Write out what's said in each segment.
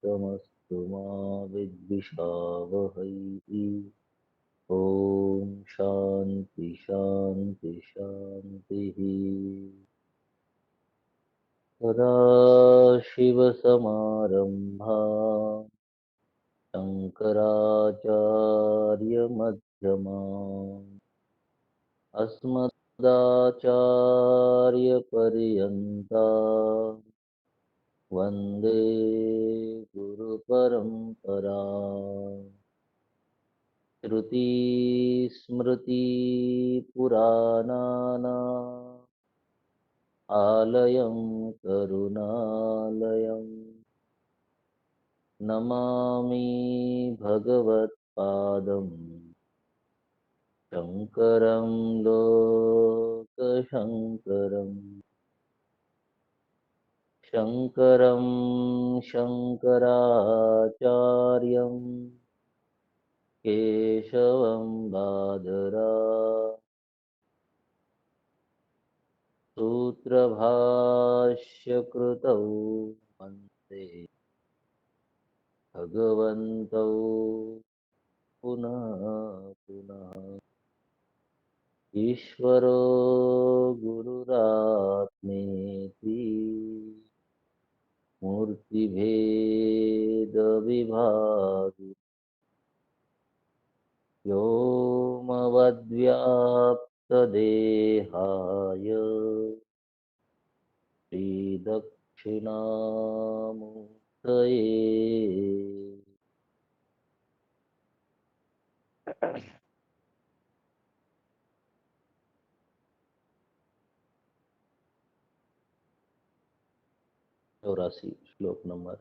तमस्तु मा विद्विषावहै। ओम शांति शांति शांति। सदाशिवसमारम्भा शङ्कराचार्यमध्यमाम् अस्मदाचार्यपर्यन्ता वन्दे गुरुपरम्परा। श्रुतिस्मृतिपुराणानाम् आलयं करुणालयम् नमामि भगवत्पादं शङ्करं लोकशङ्करम्। शङ्करं शङ्कराचार्यं केशवं सूत्रभाष्यकृतौ वन्दे भगवन्तौ पुनः पुनः। ईश्वरो गुरुरात्मेति मूर्तिभेदविभागि व्योमवद्व्याप्तदेहाय श्रीदक्षिणामूर्तये। चौरासी श्लोक नंबर।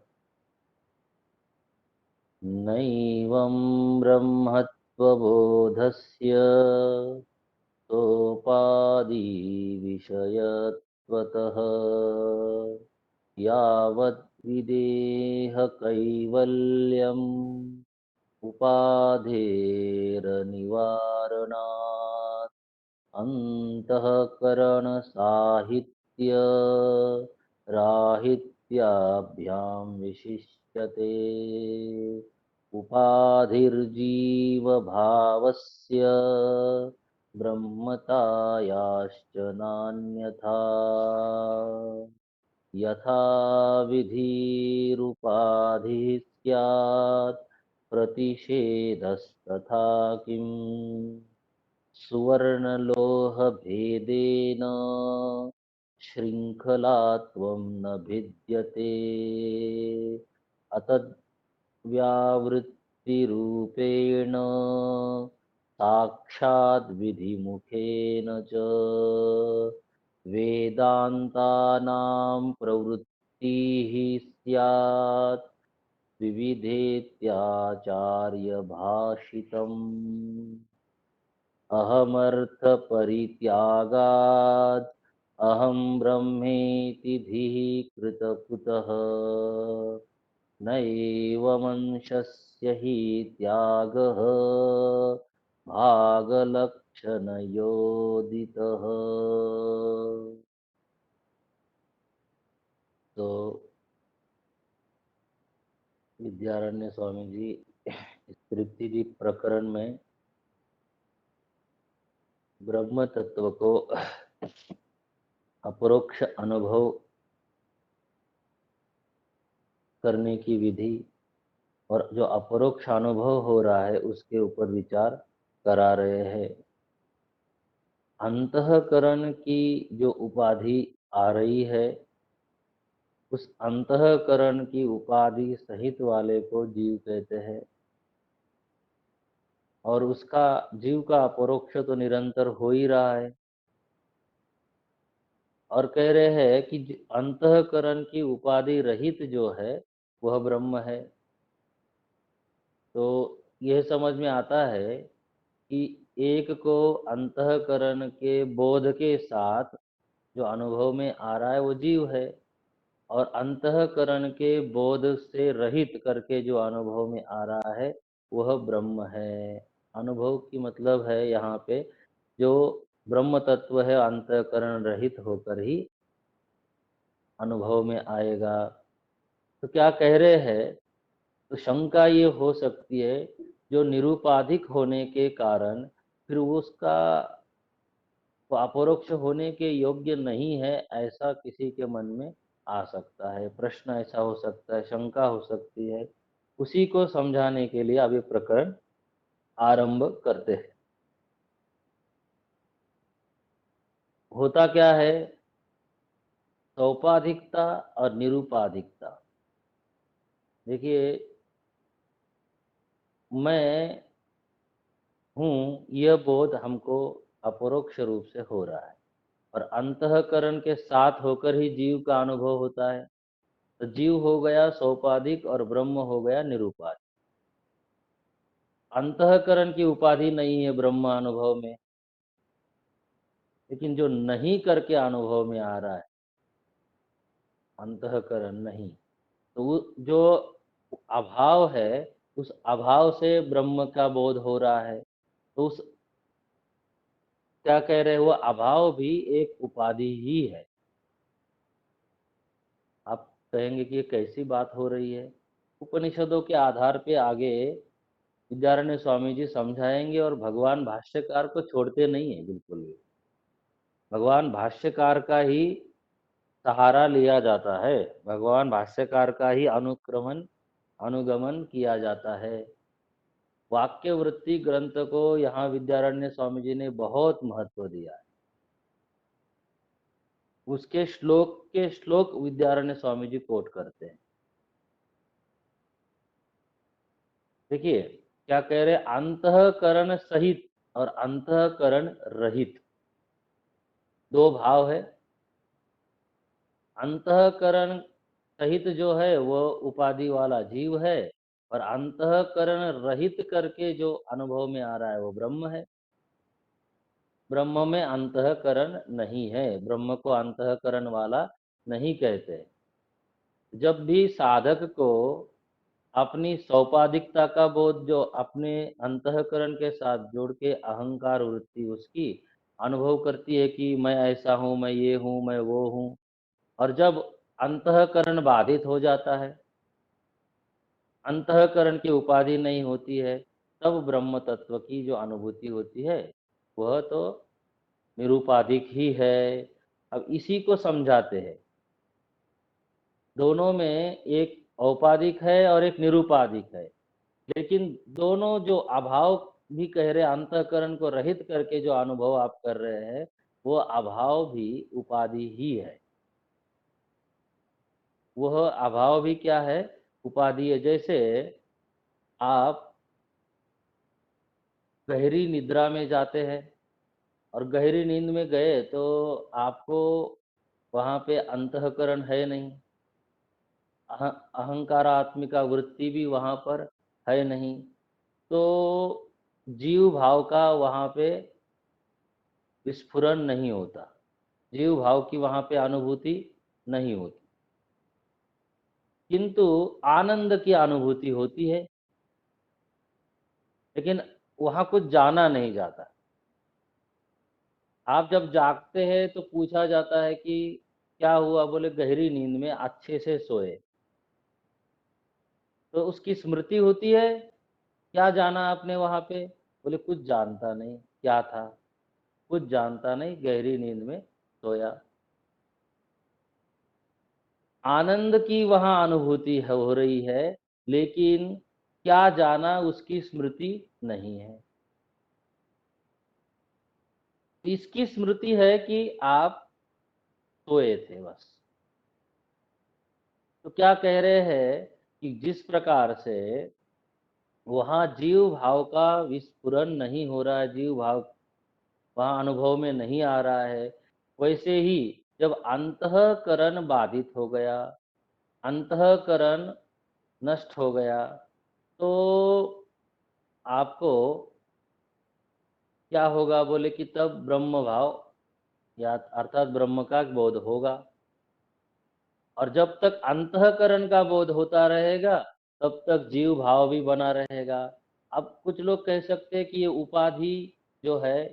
नैवं ब्रह्मत्वबोधस्य सोपाधि विषयत्वतः यावत् विदेह कैवल्यम् उपाधेरनिवारणात् अंतःकरण साहित्य राहित्याभ्यां विशिष्यते। उपाधिर्जीव भावस्य ब्रह्मतायाश्च नान्यथा। यथा विधिरुपाधिः स्यात् प्रतिषेधस्तथा किम् सुवर्णलोहभेदेन शृङ्खलात्वं न भिद्यते। अतद्व्यावृत्तिरूपेण साक्षाद्विधिमुखेन च वेदान्तानां प्रवृत्तिः स्यात् विविधेत्याचार्यभाषितम्। अहमर्थ परित्यागात् अहं ब्रह्मेति धिः कृतकुतः नैवमंशस्य हि त्यागः भागलक्षणयोदितः। तो विद्यारण्य स्वामी जी इस तृप्ति प्रकरण में ब्रह्म तत्व को अपरोक्ष अनुभव करने की विधि और जो अपरोक्ष अनुभव हो रहा है उसके ऊपर विचार करा रहे हैं। अंतःकरण की जो उपाधि आ रही है उस अंतःकरण की उपाधि सहित वाले को जीव कहते हैं और उसका जीव का अपरोक्ष तो निरंतर हो ही रहा है और कह रहे हैं कि अंतःकरण की उपाधि रहित जो है वह ब्रह्म है। तो यह समझ में आता है कि एक को अंतःकरण के बोध के साथ जो अनुभव में आ रहा है वो जीव है और अंतःकरण के बोध से रहित करके जो अनुभव में आ रहा है वह ब्रह्म है। अनुभव की मतलब है यहाँ पे जो ब्रह्म तत्व है अंतःकरण रहित होकर ही अनुभव में आएगा। तो क्या कह रहे हैं तो शंका ये हो सकती है, जो निरुपाधिक होने के कारण फिर वो उसका वो अपरोक्ष होने के योग्य नहीं है, ऐसा किसी के मन में आ सकता है, प्रश्न ऐसा हो सकता है, शंका हो सकती है। उसी को समझाने के लिए अब ये प्रकरण आरंभ करते हैं। होता क्या है, सौपाधिकता और निरुपाधिकता। देखिए, मैं हूँ, यह बोध हमको अपरोक्ष रूप से हो रहा है, और अंतःकरण के साथ होकर ही जीव का अनुभव होता है। तो जीव हो गया सोपाधिक और ब्रह्म हो गया निरुपाधिक। अंतःकरण की उपाधि नहीं है ब्रह्म अनुभव में, लेकिन जो नहीं करके अनुभव में आ रहा है, अंतःकरण नहीं, तो वो जो अभाव है, उस अभाव से ब्रह्म का बोध हो रहा है। तो उस क्या कह रहे हैं, वो अभाव भी एक उपाधि ही है। आप कहेंगे कि ये कैसी बात हो रही है। उपनिषदों के आधार पे आगे विद्यारण्य स्वामी जी समझाएंगे, और भगवान भाष्यकार को छोड़ते नहीं है बिल्कुल भी। भगवान भाष्यकार का ही सहारा लिया जाता है, भगवान भाष्यकार का ही अनुगमन किया जाता है। वाक्य वृत्ति ग्रंथ को यहाँ विद्यारण्य स्वामी जी ने बहुत महत्व दिया है। उसके श्लोक के श्लोक विद्यारण्य स्वामी जी कोट करते हैं। देखिए क्या कह रहे, अंतःकरण सहित और अंतःकरण रहित दो भाव है। अंतःकरण सहित जो है वो उपाधि वाला जीव है, और अंतःकरण रहित करके जो अनुभव में आ रहा है वो ब्रह्म है। ब्रह्म में अंतःकरण नहीं है, ब्रह्म को अंतःकरण वाला नहीं कहते। जब भी साधक को अपनी सौपाधिकता का बोध, जो अपने अंतःकरण के साथ जोड़ के अहंकार वृत्ति उसकी अनुभव करती है कि मैं ऐसा हूँ, मैं ये हूँ, मैं वो हूँ, और जब अंतःकरण बाधित हो जाता है, अंतःकरण की उपाधि नहीं होती है, तब ब्रह्म तत्व की जो अनुभूति होती है वह तो निरुपाधिक ही है। अब इसी को समझाते हैं, दोनों में एक औपाधिक है और एक निरुपाधिक है, लेकिन दोनों जो अभाव भी कह रहे हैं, अंतःकरण को रहित करके जो अनुभव आप कर रहे हैं, वो अभाव भी उपाधि ही है। वह अभाव भी क्या है, उपाधि है। जैसे आप गहरी निद्रा में जाते हैं, और गहरी नींद में गए तो आपको वहां पे अंतःकरण है नहीं, अहंकारात्मिका वृत्ति भी वहां पर है नहीं, तो जीव भाव का वहां पे विस्फुरण नहीं होता, जीव भाव की वहां पे अनुभूति नहीं होती, किंतु आनंद की अनुभूति होती है। लेकिन वहां कुछ जाना नहीं जाता। आप जब जागते हैं तो पूछा जाता है कि क्या हुआ, बोले गहरी नींद में अच्छे से सोए। तो उसकी स्मृति होती है, क्या जाना आपने वहां पे, बोले कुछ जानता नहीं, क्या था, कुछ जानता नहीं, गहरी नींद में सोया। आनंद की वहां अनुभूति हो रही है, लेकिन क्या जाना उसकी स्मृति नहीं है। इसकी स्मृति है कि आप सोए थे बस। तो क्या कह रहे हैं कि जिस प्रकार से वहां जीव भाव का विस्फुरण नहीं हो रहा है, जीव भाव वहां अनुभव में नहीं आ रहा है, वैसे ही जब अंतःकरण बाधित हो गया, अंतःकरण नष्ट हो गया, तो आपको क्या होगा, बोले कि तब ब्रह्म भाव या अर्थात ब्रह्म का बोध होगा। और जब तक अंतःकरण का बोध होता रहेगा, तब तक जीव भाव भी बना रहेगा। अब कुछ लोग कह सकते हैं कि ये उपाधि जो है,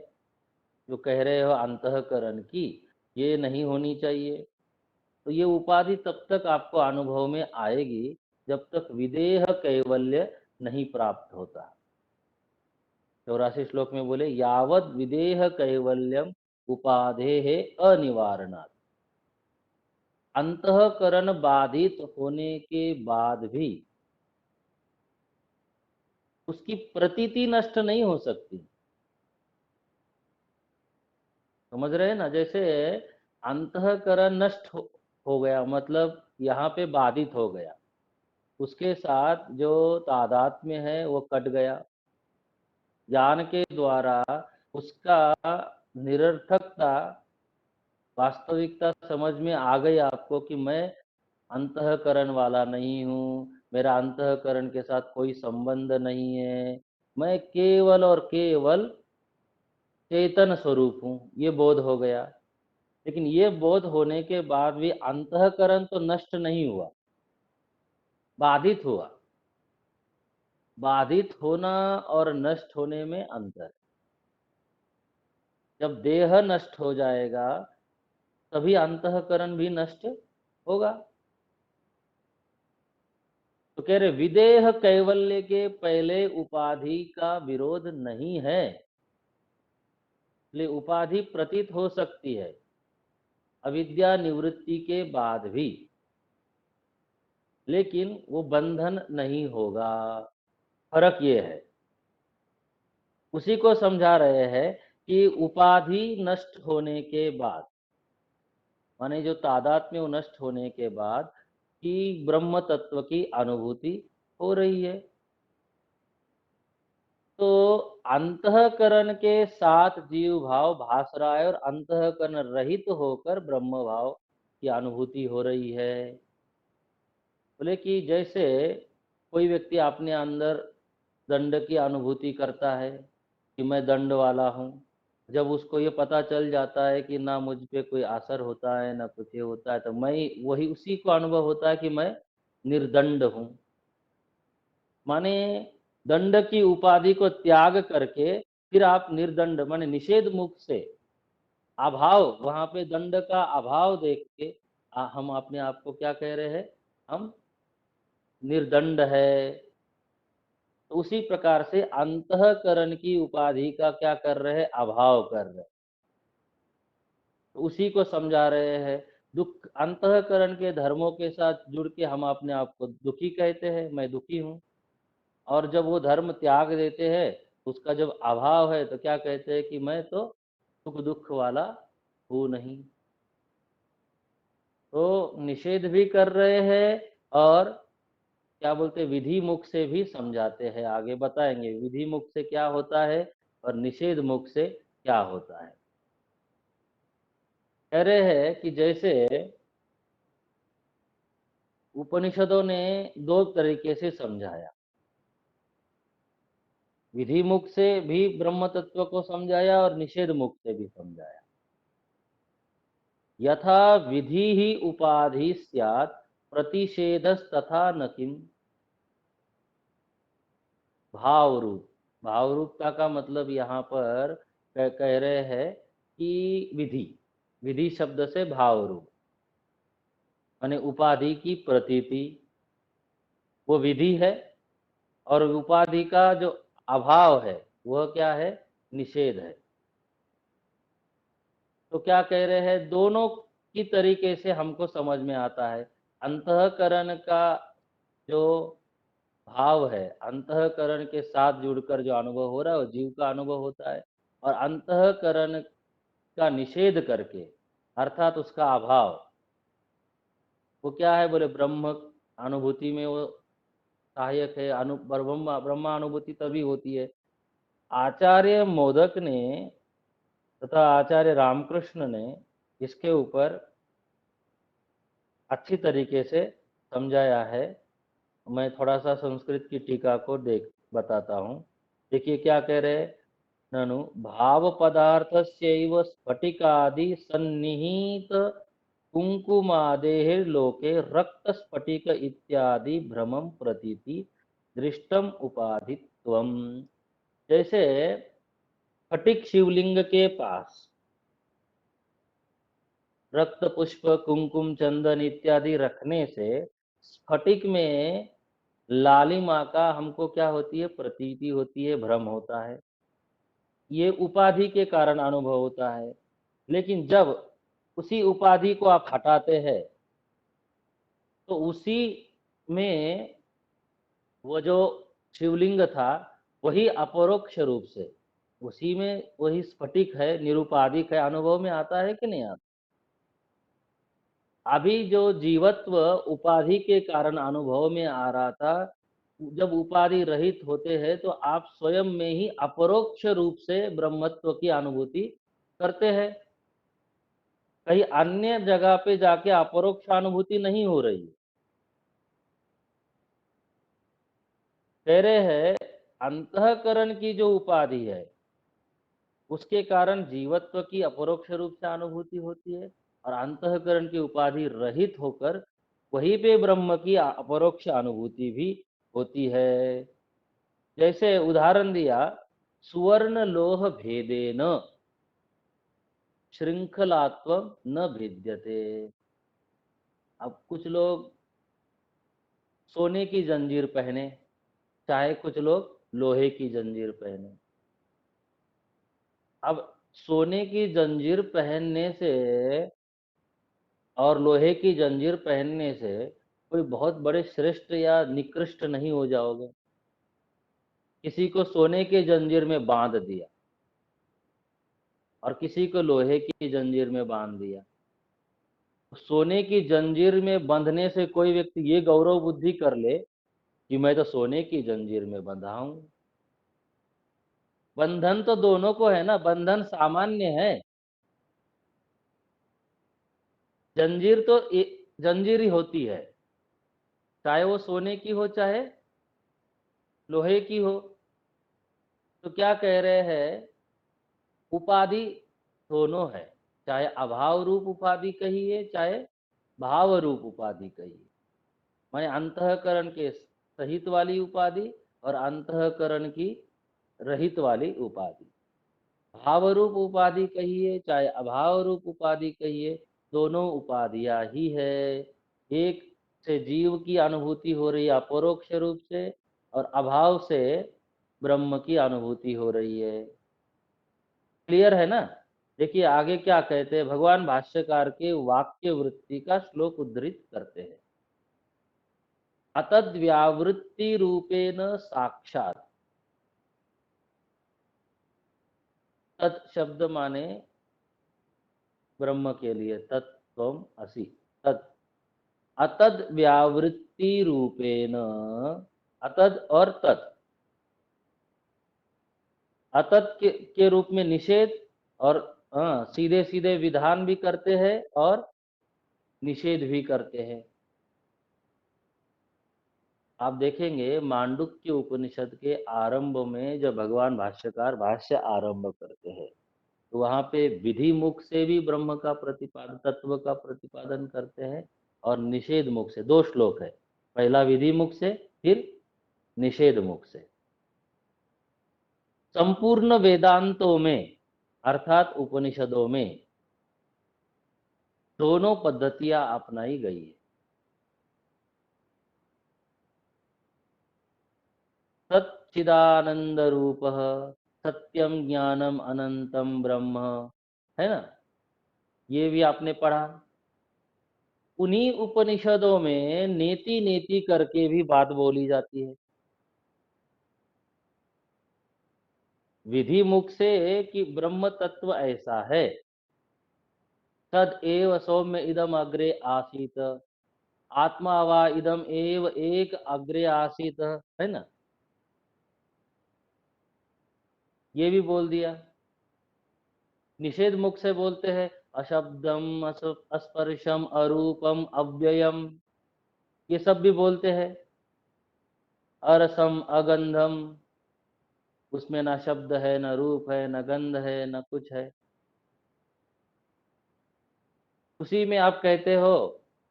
जो कह रहे हो अंतःकरण की, ये नहीं होनी चाहिए। तो ये उपाधि तब तक आपको अनुभव में आएगी जब तक विदेह कैवल्य नहीं प्राप्त होता। 84 श्लोक में बोले यावद विदेह कैवल्यम उपाधेः अनिवारणात्। अंतःकरण बाधित होने के बाद भी उसकी प्रतीति नष्ट नहीं हो सकती। समझ रहे हैं ना? जैसे अंतःकरण नष्ट हो गया, मतलब यहाँ पे बाधित हो गया, उसके साथ जो तादात्म्य है वो कट गया। ज्ञान के द्वारा उसका निरर्थकता, वास्तविकता समझ में आ गई आपको कि मैं अंतःकरण वाला नहीं हूँ, मेरा अंतःकरण के साथ कोई संबंध नहीं है, मैं केवल और केवल चेतन स्वरूप हूँ, ये बोध हो गया। लेकिन ये बोध होने के बाद भी अंतःकरण तो नष्ट नहीं हुआ, बाधित हुआ। बाधित होना और नष्ट होने में अंतर है। जब देह नष्ट हो जाएगा तभी अंतःकरण भी नष्ट होगा। तो कह रहे विदेह कैवल्य के पहले उपाधि का विरोध नहीं है, इसलिए उपाधि प्रतीत हो सकती है अविद्या निवृत्ति के बाद भी, लेकिन वो बंधन नहीं होगा। फर्क ये है, उसी को समझा रहे हैं कि उपाधि नष्ट होने के बाद, माने जो तादात्म्य में नष्ट होने के बाद कि ब्रह्म तत्व की अनुभूति हो रही है। तो अंतःकरण के साथ जीव भाव भास रहा है और अंतःकरण रहित होकर ब्रह्म भाव की अनुभूति हो रही है। बोले कि जैसे कोई व्यक्ति अपने अंदर दंड की अनुभूति करता है कि मैं दंड वाला हूँ, जब उसको ये पता चल जाता है कि ना मुझ पे कोई असर होता है ना कुछ ये होता है, तो मैं वही उसी को अनुभव होता है कि मैं निर्दंड हूँ। माने दंड की उपाधि को त्याग करके फिर आप निर्दंड माने निषेध मुक्त से अभाव, वहां पे दंड का अभाव देख के हम अपने आप को क्या कह रहे हैं? हम निर्दंड है। तो उसी प्रकार से अंतःकरण की उपाधि का क्या कर रहे हैं? अभाव कर रहे हैं। तो उसी को समझा रहे हैं। दुख अंतःकरण के धर्मों के साथ जुड़ के हम अपने आप को दुखी कहते हैं, मैं दुखी हूँ। और जब वो धर्म त्याग देते हैं, उसका जब अभाव है तो क्या कहते हैं कि मैं तो सुख दुख वाला हूँ नहीं। तो निषेध भी कर रहे हैं और क्या बोलते हैं विधि मुख से भी समझाते हैं। आगे बताएंगे विधि मुख से क्या होता है और निषेध मुख से क्या होता है। कह रहे हैं कि जैसे उपनिषदों ने दो तरीके से समझाया, विधि मुख से भी ब्रह्म तत्व को समझाया और निषेध मुख से भी समझाया। यथा विधि ही उपाधि स्यात् प्रतिषेधस्तथा न किम। भाव रूप, भाव रूपता का मतलब यहाँ पर कह रहे हैं कि विधि, विधि शब्द से भाव रूप माने उपाधि की प्रतीति वो विधि है, और उपाधि का जो अभाव है वह क्या है? निषेध है। तो क्या कह रहे हैं? दोनों की तरीके से हमको समझ में आता है। अंतःकरण का जो भाव है, अंतःकरण के साथ जुड़कर जो अनुभव हो रहा है वो जीव का अनुभव होता है, और अंतःकरण का निषेध करके अर्थात उसका अभाव, वो क्या है? बोले ब्रह्म अनुभूति में वो सहायक है। ब्रह्मानुभूति तभी होती है। आचार्य मोदक ने तथा आचार्य रामकृष्ण ने इसके ऊपर अच्छी तरीके से समझाया है। मैं थोड़ा सा संस्कृत की टीका को देख बताता हूँ। देखिए क्या कह रहे हैं? ननु भाव पदार्थस्यैव स्फटिकादि सन्निहित कुंकुमादेः लोके रक्त स्फटिक इत्यादि भ्रमम प्रतीति दृष्टम उपाधित्वम। जैसे स्फटिक शिवलिंग के पास रक्त पुष्प कुंकुम चंदन इत्यादि रखने से स्फटिक में लालिमा का हमको क्या होती है? प्रतीति होती है, भ्रम होता है। ये उपाधि के कारण अनुभव होता है। लेकिन जब उसी उपाधि को आप हटाते हैं, तो उसी में वो जो शिवलिंग था, वही अपरोक्ष रूप से, उसी में वही स्फटिक है, निरुपाधिक है, अनुभव में आता है कि नहीं आता? अभी जो जीवत्व उपाधि के कारण अनुभव में आ रहा था, जब उपाधि रहित होते हैं तो आप स्वयं में ही अपरोक्ष रूप से ब्रह्मत्व की अनुभूति करते हैं। कहीं अन्य जगह पे जाके अपरोक्ष अनुभूति नहीं हो रही है। कह रहे हैं अंतःकरण की जो उपाधि है, उसके कारण जीवत्व की अपरोक्ष रूप से अनुभूति होती है, और अंतःकरण की उपाधि रहित होकर वहीं पे ब्रह्म की अपरोक्ष अनुभूति भी होती है। जैसे उदाहरण दिया, सुवर्ण लोह भेदेन श्रृंखलात्व न भिद्यते। अब कुछ लोग सोने की जंजीर पहने, चाहे कुछ लोग लोहे की जंजीर पहने। अब सोने की जंजीर पहनने से और लोहे की जंजीर पहनने से कोई बहुत बड़े श्रेष्ठ या निकृष्ट नहीं हो जाओगे। किसी को सोने के जंजीर में बांध दिया और किसी को लोहे की जंजीर में बांध दिया। सोने की जंजीर में बंधने से कोई व्यक्ति ये गौरव बुद्धि कर ले कि मैं तो सोने की जंजीर में बंधा हूं। बंधन तो दोनों को है ना, बंधन सामान्य है। जंजीर तो जंजीर ही होती है, चाहे वो सोने की हो चाहे लोहे की हो। तो क्या कह रहे हैं, उपाधि दोनों है, चाहे अभाव रूप उपाधि कहिए चाहे भाव रूप उपाधि कहिए। माने अंतःकरण के सहित वाली उपाधि और अंतःकरण की रहित वाली उपाधि। भाव रूप उपाधि कहिए चाहे अभाव रूप उपाधि कहिए, दोनों उपाधियां ही है। एक से जीव की अनुभूति हो रही है अपरोक्ष रूप से, और अभाव से ब्रह्म की अनुभूति हो रही है। क्लियर है ना? देखिए आगे क्या कहते हैं, भगवान भाष्यकार के वाक्य वृत्ति का श्लोक उद्धृत करते हैं। अतद व्यावृत्ति रूपेण साक्षात। तत् शब्द माने ब्रह्म के लिए, तत्त्वम असि। तत् अतद व्यावृत्ति रूपेण, अतद और तत्, अतत के रूप में निषेध, और सीधे सीधे विधान भी करते हैं और निषेध भी करते हैं। आप देखेंगे मांडुक्य उपनिषद के आरंभ में जब भगवान भाष्यकार भाष्य आरंभ करते हैं, तो वहां पे विधि मुख से भी ब्रह्म का प्रतिपादन, तत्व का प्रतिपादन करते हैं, और निषेध मुख से। दो श्लोक है, पहला विधि मुख से, फिर निषेध मुख से। संपूर्ण वेदांतों में अर्थात उपनिषदों में दोनों पद्धतियां अपनाई गई है। सच्चिदानंद रूप सत्यम ज्ञानम अनंतम ब्रह्म, है ना? ये भी आपने पढ़ा। उन्हीं उपनिषदों में नेति नेति करके भी बात बोली जाती है विधि मुख से, कि ब्रह्म तत्व ऐसा है। तद एव सौम्य इदम अग्रे आसीत, आत्मा वा इदम एव एक अग्रे आसीत, है ना? ये भी बोल दिया। निषेध मुख से बोलते हैं अशब्दम अस्पर्शम अरूपम अव्ययम, ये सब भी बोलते हैं। अरसम अगंधम, उसमें ना शब्द है, ना रूप है, ना गंध है, ना कुछ है। उसी में आप कहते हो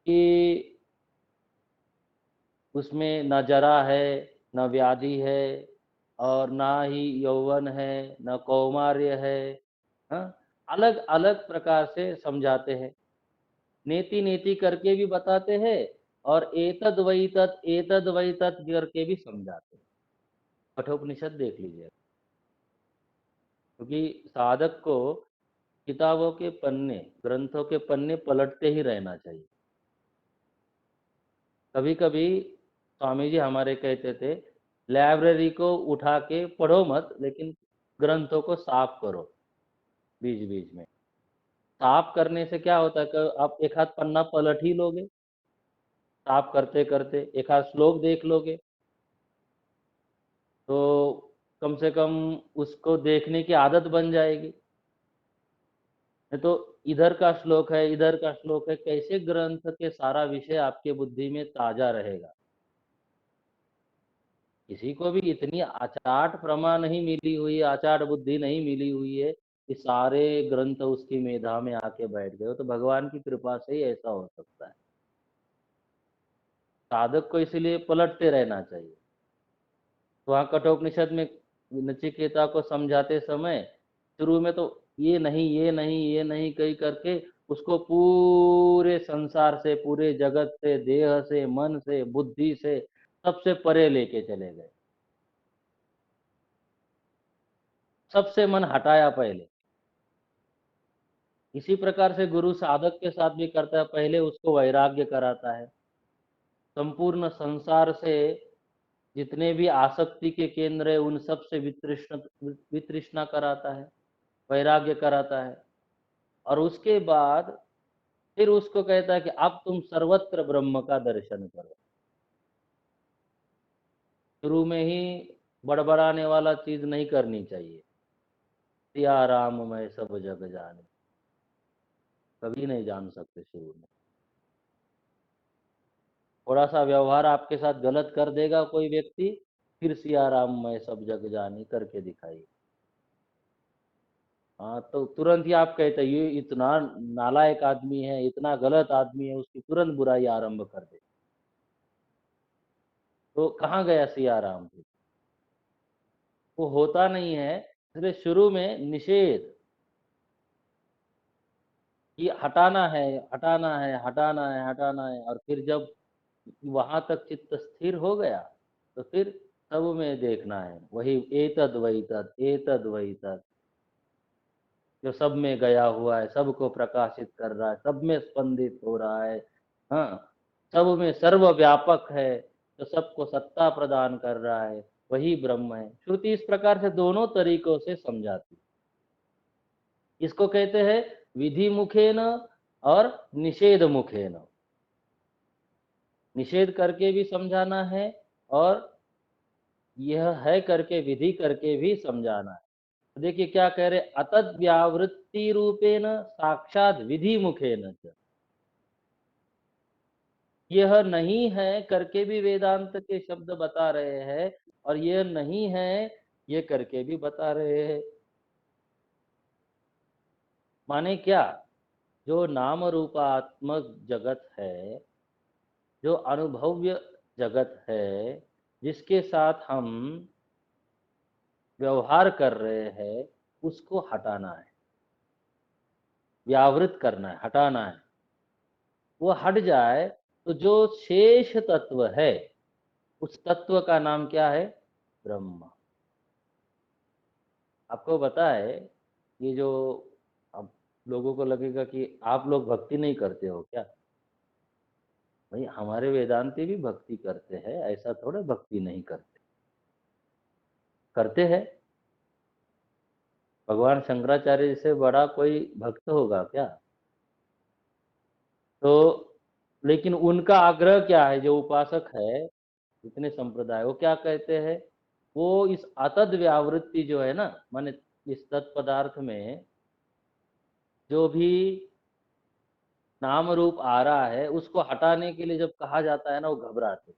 कि उसमें न जरा है, न व्याधि है, और ना ही यौवन है, न कौमार्य है। हाँ, अलग अलग प्रकार से समझाते हैं, नेति नेति करके भी बताते हैं, और एतद वही तत् करके भी समझाते हैं। कठोपनिषद देख लीजिए, क्योंकि साधक को किताबों के पन्ने, ग्रंथों के पन्ने पलटते ही रहना चाहिए। कभी कभी स्वामी जी हमारे कहते थे, लाइब्रेरी को उठा के पढ़ो मत, लेकिन ग्रंथों को साफ करो बीच बीच में। साफ करने से क्या होता है कि आप एक हाथ पन्ना पलट ही लोगे, साफ करते करते एक आध श्लोक देख लोगे, तो कम से कम उसको देखने की आदत बन जाएगी। नहीं तो इधर का श्लोक है, इधर का श्लोक है, कैसे ग्रंथ के सारा विषय आपके बुद्धि में ताजा रहेगा। किसी को भी इतनी अचाट प्रमा नहीं मिली हुई, अचाट बुद्धि नहीं मिली हुई है कि सारे ग्रंथ उसकी मेधा में आके बैठ गए हो, तो भगवान की कृपा से ही ऐसा हो सकता है। साधक को इसलिए पलटते रहना चाहिए। तो वहाँ कठोपनिषद में नचिकेता को समझाते समय शुरू में तो ये नहीं, ये नहीं, ये नहीं कही करके उसको पूरे संसार से, पूरे जगत से, देह से, मन से, बुद्धि से, सबसे परे लेके चले गए। सबसे मन हटाया पहले। इसी प्रकार से गुरु साधक के साथ भी करता है, पहले उसको वैराग्य कराता है। संपूर्ण संसार से जितने भी आसक्ति के केंद्र है उन सब से वितृष्णा कराता है, वैराग्य कराता है। और उसके बाद फिर उसको कहता है कि अब तुम सर्वत्र ब्रह्म का दर्शन करो। शुरू में ही बड़बड़ाने वाला चीज नहीं करनी चाहिए। सिया राम मैं सब जग जाने, कभी नहीं जान सकते शुरू में। थोड़ा सा व्यवहार आपके साथ गलत कर देगा कोई व्यक्ति, फिर सिया राम मैं सब जग जाने करके दिखाइए। हाँ, तो तुरंत ही आप कहते हैं ये इतना नालायक आदमी है, इतना गलत आदमी है, उसकी तुरंत बुराई आरंभ कर दे। तो कहाँ गया सिया राम फिर? वो होता नहीं है। इसलिए शुरू में निषेध, ये हटाना है, हटाना है, हटाना है, हटाना है, और फिर जब वहां तक चित्त स्थिर हो गया तो फिर सब में देखना है, वही एतद वही तद, एतद वही तद, जो सब में गया हुआ है, सबको प्रकाशित कर रहा है, सब में स्पंदित हो रहा है। हाँ, सब में सर्वव्यापक है, जो सबको सत्ता प्रदान कर रहा है, वही ब्रह्म है। श्रुति इस प्रकार से दोनों तरीकों से समझाती है। इसको कहते हैं विधि मुखेन और निषेध मुखेन। निषेध करके भी समझाना है, और यह है करके, विधि करके भी समझाना है। तो देखिए क्या कह रहे, अतद व्यावृत्ति रूपेण साक्षात विधि मुखेन च। यह नहीं है करके भी वेदांत के शब्द बता रहे हैं, और यह नहीं है ये करके भी बता रहे हैं। माने क्या? जो नाम रूपात्मक जगत है, जो अनुभव्य जगत है, जिसके साथ हम व्यवहार कर रहे हैं, उसको हटाना है, व्यावृत करना है, हटाना है। वो हट जाए तो जो शेष तत्व है, उस तत्व का नाम क्या है? ब्रह्म। आपको पता है, ये जो अब लोगों को लगेगा कि आप लोग भक्ति नहीं करते हो क्या? भाई हमारे वेदांती भी भक्ति करते हैं, ऐसा थोड़ा भक्ति नहीं करते, करते हैं। भगवान शंकराचार्य से बड़ा कोई भक्त होगा क्या? तो लेकिन उनका आग्रह क्या है, जो उपासक है, जितने संप्रदाय, वो क्या कहते हैं? वो इस अतद व्यावृत्ति जो है ना, माने इस तत्पदार्थ में जो भी नाम रूप आ रहा है, उसको हटाने के लिए जब कहा जाता है ना, वो घबराते।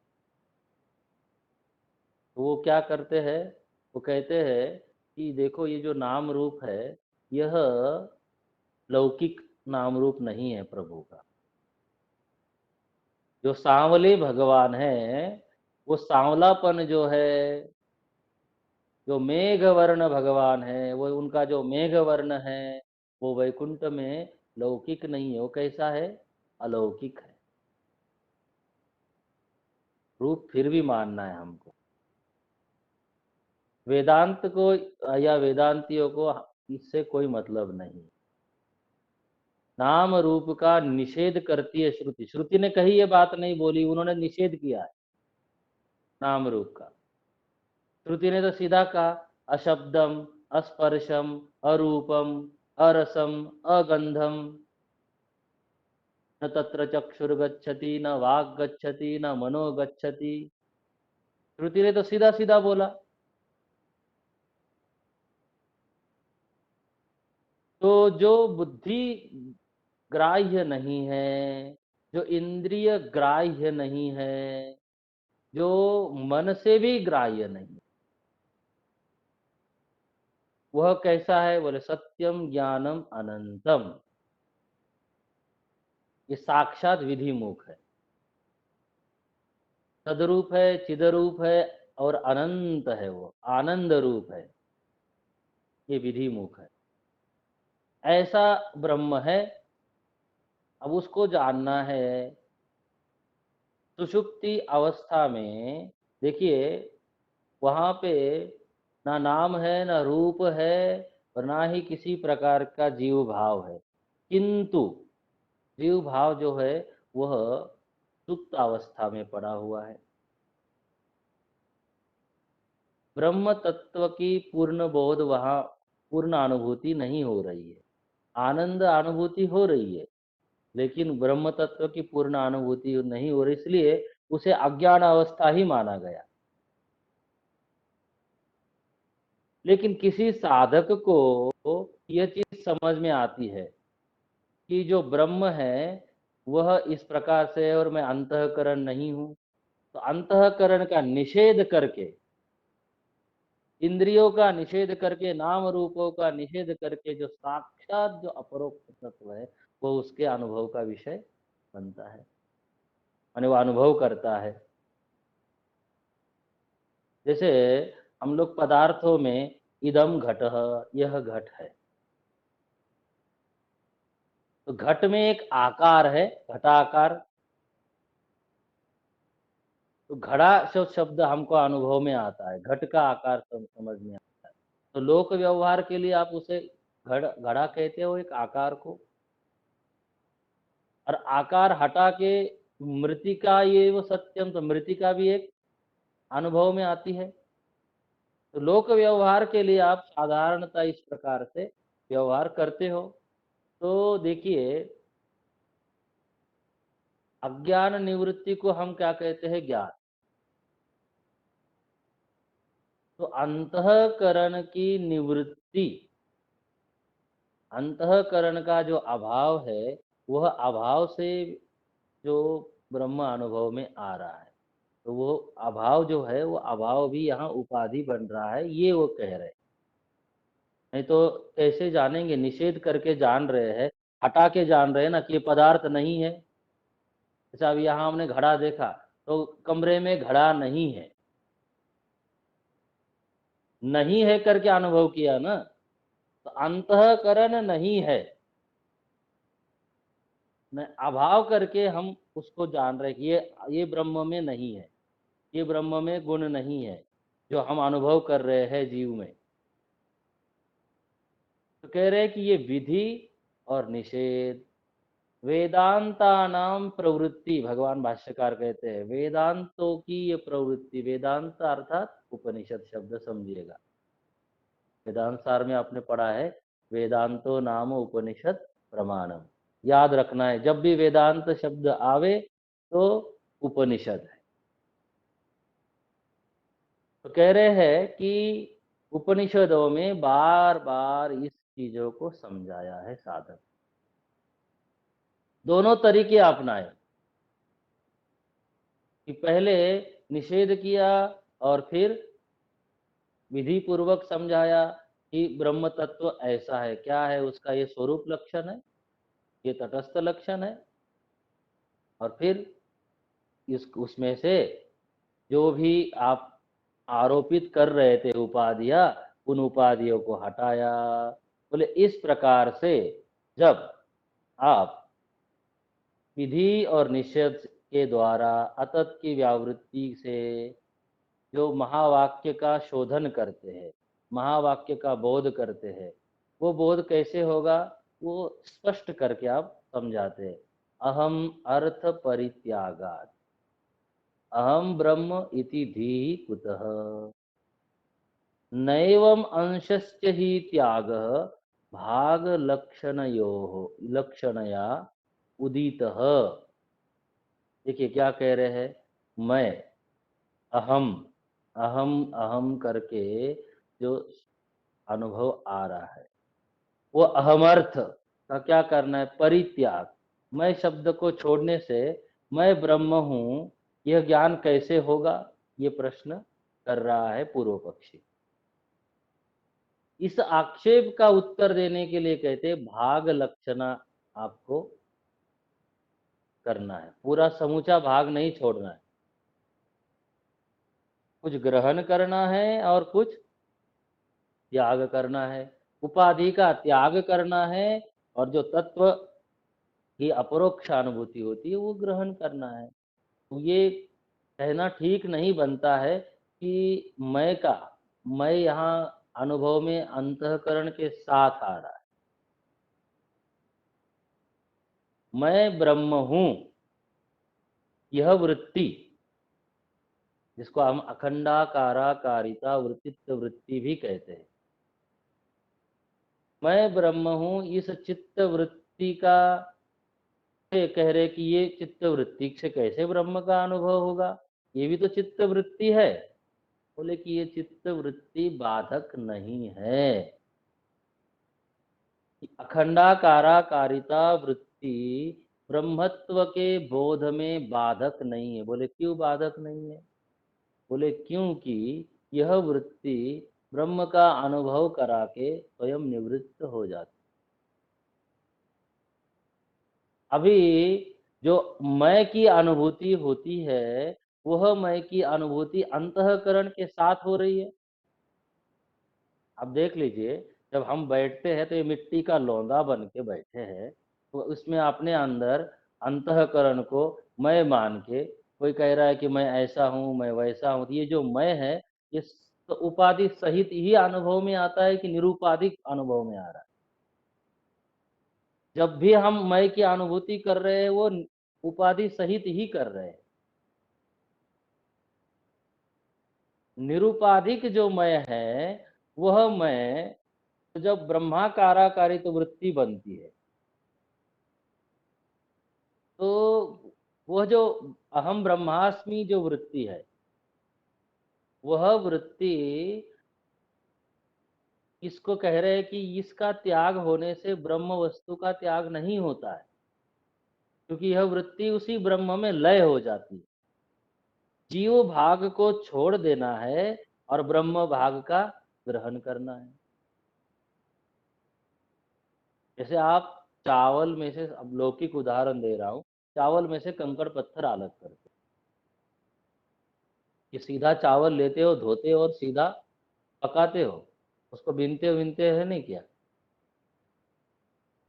तो वो क्या करते हैं? वो कहते हैं कि देखो ये जो नाम रूप है, यह लौकिक नाम रूप नहीं है प्रभु का। जो सांवले भगवान है, वो सांवलापन जो है, जो मेघ वर्ण भगवान है, वो उनका जो मेघ वर्ण है, वो वैकुंठ में लौकिक नहीं है। वो कैसा है? अलौकिक है। रूप फिर भी मानना है हमको। वेदांत को या वेदांतियों को इससे कोई मतलब नहीं। नाम रूप का निषेध करती है श्रुति। श्रुति ने कही ये बात नहीं बोली, उन्होंने निषेध किया है नाम रूप का। श्रुति ने तो सीधा कहा अशब्दम, अस्पर्शम, अरूपम, अरसम, अगंधम, न तत्र चक्षुर्गच्छति, न वाग गच्छति, न मनो गच्छति। श्रुति ने तो सीधा सीधा बोला। तो जो बुद्धि ग्राह्य नहीं है, जो इंद्रिय ग्राह्य नहीं है, जो मन से भी ग्राह्य नहीं, वह कैसा है बोले सत्यम ज्ञानम अनंतम। ये साक्षात विधि मुख है, सदरूप है, चिदरूप है और अनंत है, वो आनंद रूप है। ये विधि मुख है, ऐसा ब्रह्म है। अब उसको जानना है। सुषुप्ति अवस्था में देखिए, वहां पे ना नाम है, ना रूप है, और ना ही किसी प्रकार का जीव भाव है। किंतु जीव भाव जो है वह सुप्त अवस्था में पड़ा हुआ है। ब्रह्म तत्व की पूर्ण बोध वहां, पूर्ण अनुभूति नहीं हो रही है। आनंद अनुभूति हो रही है, लेकिन ब्रह्म तत्व की पूर्ण अनुभूति नहीं हो रही, इसलिए उसे अज्ञान अवस्था ही माना गया। लेकिन किसी साधक को यह चीज समझ में आती है कि जो ब्रह्म है वह इस प्रकार से है और मैं अंतःकरण नहीं हूं। तो अंतःकरण का निषेध करके, इंद्रियों का निषेध करके, नाम रूपों का निषेध करके, जो साक्षात जो अपरोक्ष तत्व है वो उसके अनुभव का विषय बनता है, माने वो अनुभव करता है। जैसे हम लोग पदार्थों में इदम घटः, यह घट है, तो घट में एक आकार है, घटाकार। तो घड़ा जो शब्द हमको अनुभव में आता है, घट का आकार समझ में आता है। तो लोक व्यवहार के लिए आप उसे घड़ा कहते हो, एक आकार को। और आकार हटा के मृतिका ये वो सत्यम, तो मृतिका भी एक अनुभव में आती है। तो लोक व्यवहार के लिए आप साधारणतः इस प्रकार से व्यवहार करते हो। तो देखिए, अज्ञान निवृत्ति को हम क्या कहते हैं? ज्ञान। तो अंतःकरण की निवृत्ति, अंतःकरण का जो अभाव है, वह अभाव से जो ब्रह्म अनुभव में आ रहा है, तो वो अभाव जो है वो अभाव भी यहाँ उपाधि बन रहा है, ये वो कह रहे हैं। नहीं तो कैसे जानेंगे? निषेध करके जान रहे हैं, हटा के जान रहे हैं ना कि ये पदार्थ नहीं है। जैसे अब यहाँ हमने घड़ा देखा, तो कमरे में घड़ा नहीं है, नहीं है करके अनुभव किया ना। तो अंतःकरण नहीं है, न अभाव करके हम उसको जान रहे हैं कि ये ब्रह्म में नहीं है, ये ब्रह्म में गुण नहीं है जो हम अनुभव कर रहे हैं जीव में। तो कह रहे हैं कि ये विधि और निषेध वेदांता नाम प्रवृत्ति, भगवान भाष्यकार कहते हैं वेदांतों की ये प्रवृत्ति, वेदांत अर्थात उपनिषद शब्द समझिएगा। वेदांत सार में आपने पढ़ा है वेदांतो नाम उपनिषद प्रमाणम। याद रखना है, जब भी वेदांत शब्द आवे तो उपनिषद है। तो कह रहे हैं कि उपनिषदों में बार बार इस चीजों को समझाया है साधक। दोनों तरीके अपनाए कि पहले निषेध किया और फिर विधि पूर्वक समझाया कि ब्रह्म तत्व ऐसा है, क्या है उसका, ये स्वरूप लक्षण है, ये तटस्थ लक्षण है। और फिर इस उसमें से जो भी आप आरोपित कर रहे थे उपाधियां, उन उपाधियों को हटाया। बोले इस प्रकार से जब आप विधि और निषेध के द्वारा अतत की व्यावृत्ति से जो महावाक्य का शोधन करते हैं, महावाक्य का बोध करते हैं, वो बोध कैसे होगा, वो स्पष्ट करके आप समझाते हैं। अहम अर्थ परित्यागात् अहम ब्रह्म इति धीहि कुतः नैवम अंशस्य ही त्यागः भाग लक्षणयोः लक्षणया उदितः। देखिए क्या कह रहे हैं, मैं, अहम, अहम अहम करके जो अनुभव आ रहा है, वो अहमर्थ का क्या करना है, परित्याग। मैं शब्द को छोड़ने से मैं ब्रह्म हूं, यह ज्ञान कैसे होगा, ये प्रश्न कर रहा है पूर्व पक्षी। इस आक्षेप का उत्तर देने के लिए कहते हैं भाग लक्षणा आपको करना है, पूरा समूचा भाग नहीं छोड़ना है, कुछ ग्रहण करना है और कुछ त्याग करना है। उपाधि का त्याग करना है और जो तत्व की अपरोक्ष अनुभूति होती है वो ग्रहण करना है। तो ये कहना ठीक नहीं बनता है कि मैं यहाँ अनुभव में अंतःकरण के साथ आ रहा है, मैं ब्रह्म हूं, यह वृत्ति जिसको हम अखंडाकाराकारिता वृत्तित्व वृत्ति भी कहते हैं, मैं ब्रह्म हूं, इस चित्त वृत्ति का कह रहे कि ये चित्त वृत्ति से कैसे ब्रह्म का अनुभव होगा, ये भी तो चित्त वृत्ति है। बोले कि ये चित्त वृत्ति बाधक नहीं है, अखंडाकाराकारिता वृत्ति ब्रह्मत्व के बोध में बाधक नहीं है। बोले क्यों बाधक नहीं है, बोले क्योंकि यह वृत्ति ब्रह्म का अनुभव करा के स्वयं निवृत्त हो जाती। अभी जो मैं की अनुभूति होती है, वह मैं की अनुभूति अंतःकरण के साथ हो रही है। अब देख लीजिए, जब हम बैठते हैं तो ये मिट्टी का लौंदा बन के बैठे हैं, तो उसमें अपने अंदर अंतःकरण को मैं मान के कोई कह रहा है कि मैं ऐसा हूं, मैं वैसा हूं, तो ये जो मैं है, ये उपाधि सहित ही अनुभव में आता है कि निरूपाधिक अनुभव में आ रहा है। जब भी हम मैं की अनुभूति कर रहे हैं, वो उपाधि सहित ही कर रहे हैं। निरूपाधिक जो मैं है, वह मैं जब ब्रह्माकाराकारित वृत्ति बनती है, तो वह जो अहम ब्रह्मास्मि जो वृत्ति है, वह वृत्ति इसको कह रहे हैं कि इसका त्याग होने से ब्रह्म वस्तु का त्याग नहीं होता है, क्योंकि यह वृत्ति उसी ब्रह्म में लय हो जाती है। जीव भाग को छोड़ देना है और ब्रह्म भाग का ग्रहण करना है। जैसे आप चावल में से, अब लौकिक उदाहरण दे रहा हूं, चावल में से कंकड़ पत्थर अलग करते, कि सीधा चावल लेते हो, धोते हो और सीधा पकाते हो, उसको बीनते बीनते है नहीं क्या,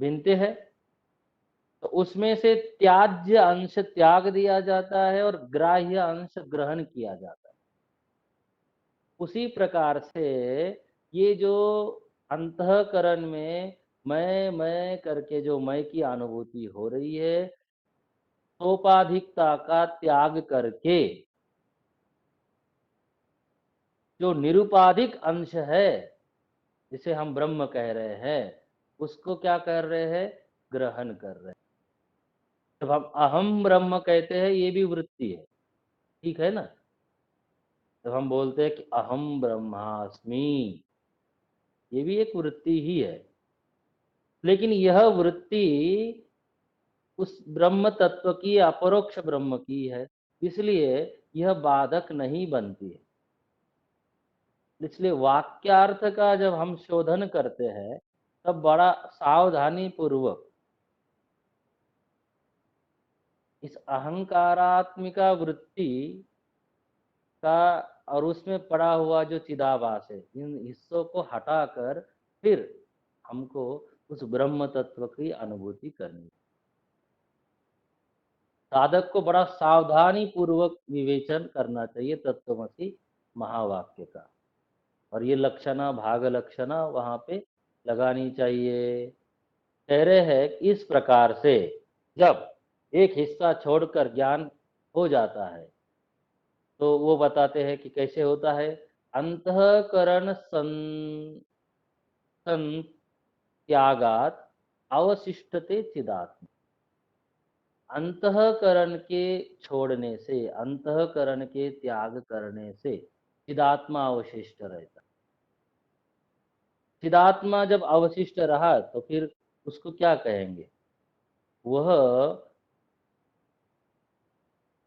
बीनते हैं, तो उसमें से त्याज्य अंश त्याग दिया जाता है और ग्राह्य अंश ग्रहण किया जाता है। उसी प्रकार से ये जो अंतःकरण में मैं करके जो मैं की अनुभूति हो रही है, सोपाधिकता का त्याग करके जो निरुपाधिक अंश है, जिसे हम ब्रह्म कह रहे हैं, उसको क्या कर रहे हैं, ग्रहण कर रहे हैं। जब हम अहम ब्रह्म कहते हैं, ये भी वृत्ति है, ठीक है ना। जब हम बोलते हैं कि अहम ब्रह्मास्मि, ये भी एक वृत्ति ही है, लेकिन यह वृत्ति उस ब्रह्म तत्व की, अपरोक्ष ब्रह्म की है, इसलिए यह बाधक नहीं बनती है। इसलिए वाक्यार्थ का जब हम शोधन करते हैं, तब बड़ा सावधानी पूर्वक इस अहंकारात्मिका वृत्ति का और उसमें पड़ा हुआ जो चिदाभास है, इन हिस्सों को हटाकर फिर हमको उस ब्रह्म तत्व की अनुभूति करनी। साधक को बड़ा सावधानी पूर्वक विवेचन करना चाहिए तत्त्वमसि महावाक्य का, और ये लक्षणा भाग लक्षणा वहां पे लगानी चाहिए। कह रहे हैं कि इस प्रकार से जब एक हिस्सा छोड़कर ज्ञान हो जाता है, तो वो बताते हैं कि कैसे होता है। अंतःकरण त्यागात अवशिष्टते चिदात्मा। अंतःकरण के छोड़ने से, अंतःकरण के त्याग करने से चिदात्मा अवशिष्ट रहता। चिदात्मा जब अवशिष्ट रहा तो फिर उसको क्या कहेंगे? वह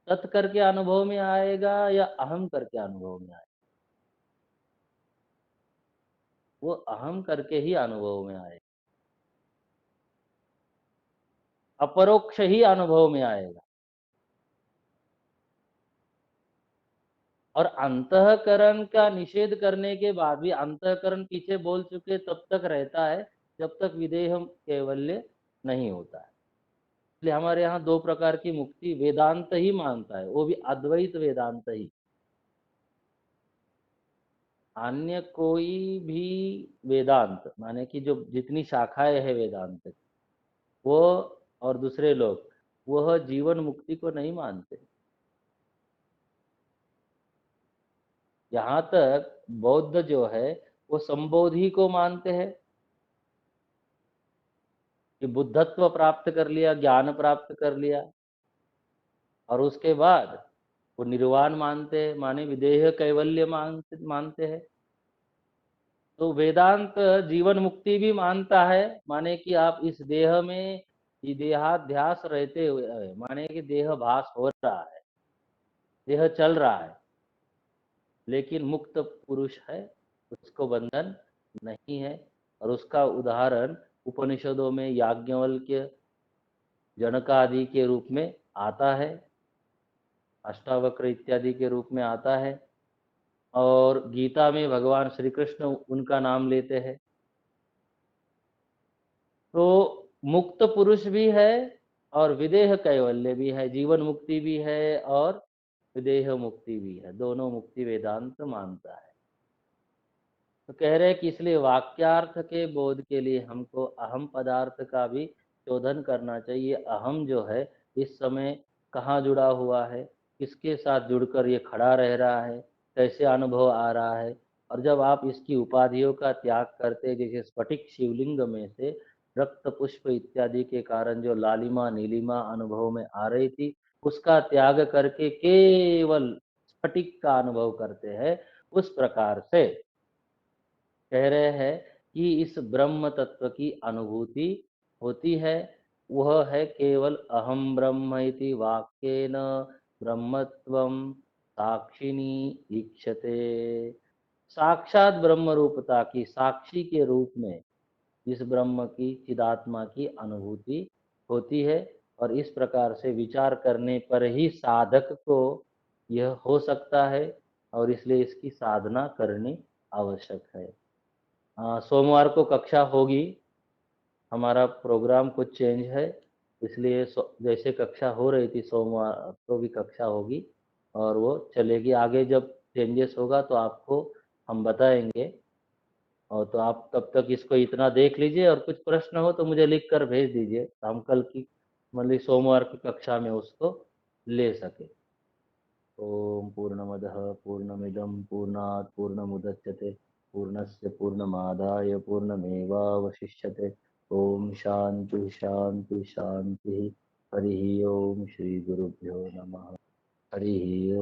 तत् करके अनुभव में आएगा या अहम करके अनुभव में आएगा? वो अहम करके ही अनुभव में आएगा, अपरोक्ष ही अनुभव में आएगा। और अंतःकरण का निषेध करने के बाद भी अंतःकरण पीछे बोल चुके तब तक रहता है जब तक विदेह कैवल्य नहीं होता है। इसलिए हमारे यहाँ दो प्रकार की मुक्ति वेदांत ही मानता है, वो भी अद्वैत वेदांत ही। अन्य कोई भी वेदांत माने कि जो जितनी शाखाएं है वेदांत की, वो और दूसरे लोग वह जीवन मुक्ति को नहीं मानते। यहाँ तक बौद्ध जो है वो संबोधि को मानते हैं कि बुद्धत्व प्राप्त कर लिया, ज्ञान प्राप्त कर लिया, और उसके बाद वो निर्वाण मानते हैं, माने विदेह कैवल्य मानते हैं। तो वेदांत जीवन मुक्ति भी मानता है, माने कि आप इस देह में ये देहाध्यास रहते हुए, माने कि देह भास हो रहा है, देह चल रहा है, लेकिन मुक्त पुरुष है, उसको बंधन नहीं है। और उसका उदाहरण उपनिषदों में याज्ञवल्क्य, जनकादि के रूप में आता है, अष्टावक्र इत्यादि के रूप में आता है, और गीता में भगवान श्री कृष्ण उनका नाम लेते हैं। तो मुक्त पुरुष भी है और विदेह कैवल्य भी है, जीवन मुक्ति भी है और विदेह मुक्ति भी है, दोनों मुक्ति वेदांत मानता है। तो कह रहे हैं कि इसलिए वाक्यार्थ के बोध के लिए हमको अहम पदार्थ का भी शोधन करना चाहिए। अहम जो है इस समय कहाँ जुड़ा हुआ है, किसके साथ जुड़कर ये खड़ा रह रहा है, कैसे अनुभव आ रहा है। और जब आप इसकी उपाधियों का त्याग करते, जैसे स्फटिक शिवलिंग में से रक्त पुष्प इत्यादि के कारण जो लालिमा नीलिमा अनुभव में आ रही थी, उसका त्याग करके केवल स्फटिक का अनुभव करते हैं, उस प्रकार से कह रहे हैं कि इस ब्रह्म तत्व की अनुभूति होती है। वह है केवल अहम ब्रह्म इति वाक्येन ब्रह्मत्वम साक्षिणी ईक्षते। साक्षात ब्रह्म रूपता की साक्षी के रूप में इस ब्रह्म की चिदात्मा की अनुभूति होती है। और इस प्रकार से विचार करने पर ही साधक को यह हो सकता है, और इसलिए इसकी साधना करनी आवश्यक है। सोमवार को कक्षा होगी, हमारा प्रोग्राम कुछ चेंज है, इसलिए जैसे कक्षा हो रही थी सोमवार को भी कक्षा होगी, और वो चलेगी आगे। जब चेंजेस होगा तो आपको हम बताएंगे। और तो आप तब तक इसको इतना देख लीजिए, और कुछ प्रश्न हो तो मुझे लिख कर भेज दीजिए, तो हम कल की मतलब सोमवार की कक्षा में उसको ले सके। ओम पूर्णमदः पूर्णमिदं पूर्णात् पूर्णमुदच्यते पूर्णस्य पूर्णमादाय पूर्णमेवावशिष्यते। ओम शांति शांति शांति। हरि ओम श्री गुरुभ्यो नमः। हरि